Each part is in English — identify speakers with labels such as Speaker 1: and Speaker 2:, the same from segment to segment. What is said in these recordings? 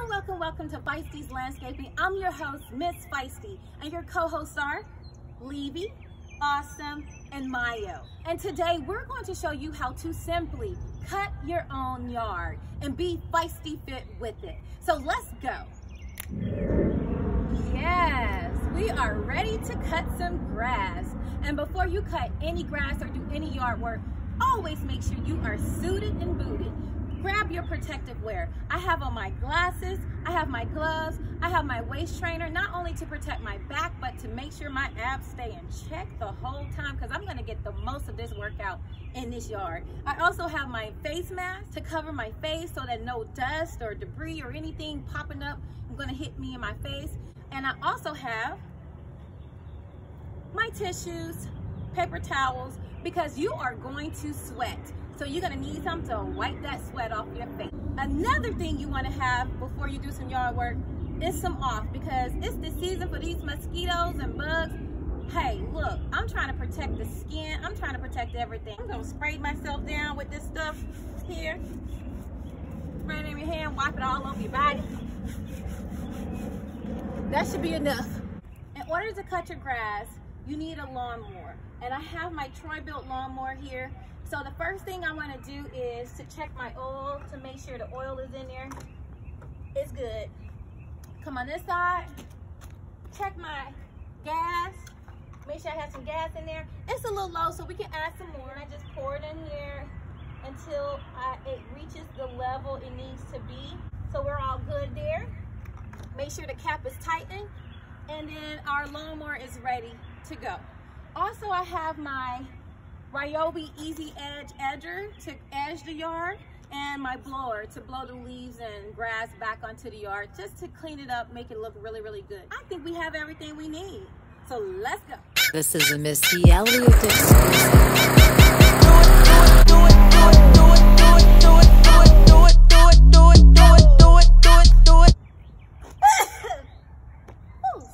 Speaker 1: Welcome to Feisty's Landscaping. I'm your host, Miss Feisty, and your co-hosts are Levy, Awesome, and Mayo. And today we're going to show you how to simply cut your own yard and be feisty fit with it. So let's go. Yes, we are ready to cut some grass. And before you cut any grass or do any yard work, always make sure you are suited and booted. Grab your protective wear. I have on my glasses, I have my gloves, I have my waist trainer, not only to protect my back, but to make sure my abs stay in check the whole time, because I'm gonna get the most of this workout in this yard. I also have my face mask to cover my face so that no dust or debris or anything popping up is gonna hit me in my face. And I also have my tissues, paper towels, because you are going to sweat. So you're gonna need something to wipe that sweat off your face. Another thing you wanna have before you do some yard work is some off, because it's the season for these mosquitoes and bugs. Hey, look, I'm trying to protect the skin. I'm trying to protect everything. I'm gonna spray myself down with this stuff here. Spray it in your hand, wipe it all over your body. That should be enough. In order to cut your grass, you need a lawnmower. And I have my Troy-Bilt lawnmower here. So the first thing I want to do is to check my oil to make sure the oil is in there. It's good. Come on this side. Check my gas. Make sure I have some gas in there. It's a little low, so we can add some more. And I just pour it in here until it reaches the level it needs to be. So we're all good there. Make sure the cap is tightened. And then our lawnmower is ready to go. Also, I have my Ryobi Easy Edge Edger to edge the yard, and my blower to blow the leaves and grass back onto the yard, just to clean it up, make it look really, really good. I think we have everything we need. So let's go. This is a Missy Elliot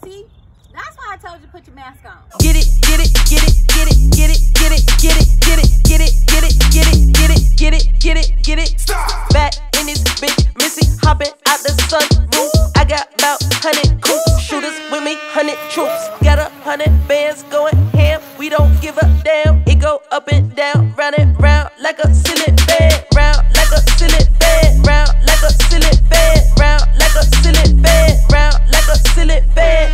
Speaker 1: See, that's why I told you to put your mask on.
Speaker 2: Get it, get it, get it, get it, get it, get it, get it, get it, get it, get it, get it, get it, get it, get it, get it. Stop. Back in this bitch, Missy hopping out the sunroof. I got about 100 coops, shooters with me, 100 troops. Got 100 bands going ham. We don't give a damn. It go up and down, round and round like a ceiling fan, round like a ceiling fan, round like a ceiling fan, round like a ceiling fan, round like a ceiling fan.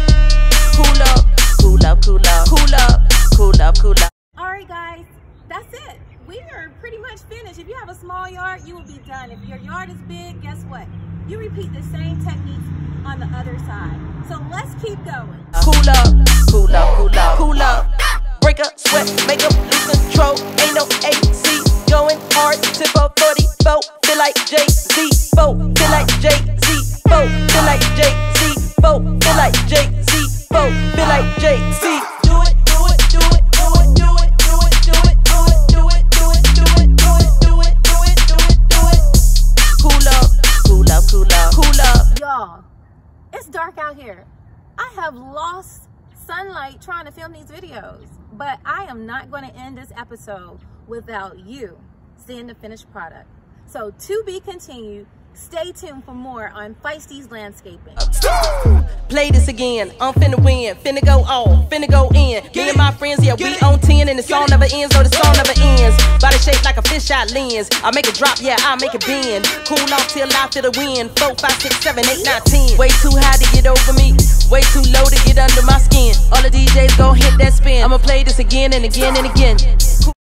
Speaker 2: Cool up, cool up, cool up, cool up, cool up, cool up.
Speaker 1: All right, guys, that's it. We are pretty much finished. If you have a small yard, you will be done. If your yard is big, guess what? You repeat the same techniques on the other side. So let's keep going.
Speaker 2: Cool up, cool up, cool up, cool up. Break up, sweat, make up, lose control. Ain't no AC, going hard. Tip up 44, feel like Jay-Z. Feel like Jay-Z. Feel like Jay-Z. Feel like Jay-Z. Feel like Jay-Z. Do it, do it, do it, do it, do it, do it, do it, do it, do it, do it, do it, do it, do it, do it, do it, do it. Cool up, cool up, cool up, cool up.
Speaker 1: Y'all, it's dark out here. I have lost sunlight trying to film these videos, but I am not going to end this episode without you seeing the finished product. So to be continued. Stay tuned for more on Feisty's Landscaping.
Speaker 2: Play this again, I'm finna win, finna go on, finna go in. Me and my friends, yeah, we on 10, and the song never ends, no, the song never ends. Body shaped like a fisheye lens, I make it drop, yeah, I make it bend. Cool off till I feel the wind, 4, 5, 6, 7, 8, 9, 10. Way too high to get over me, way too low to get under my skin. All the DJs gon' hit that spin, I'ma play this again and again and again.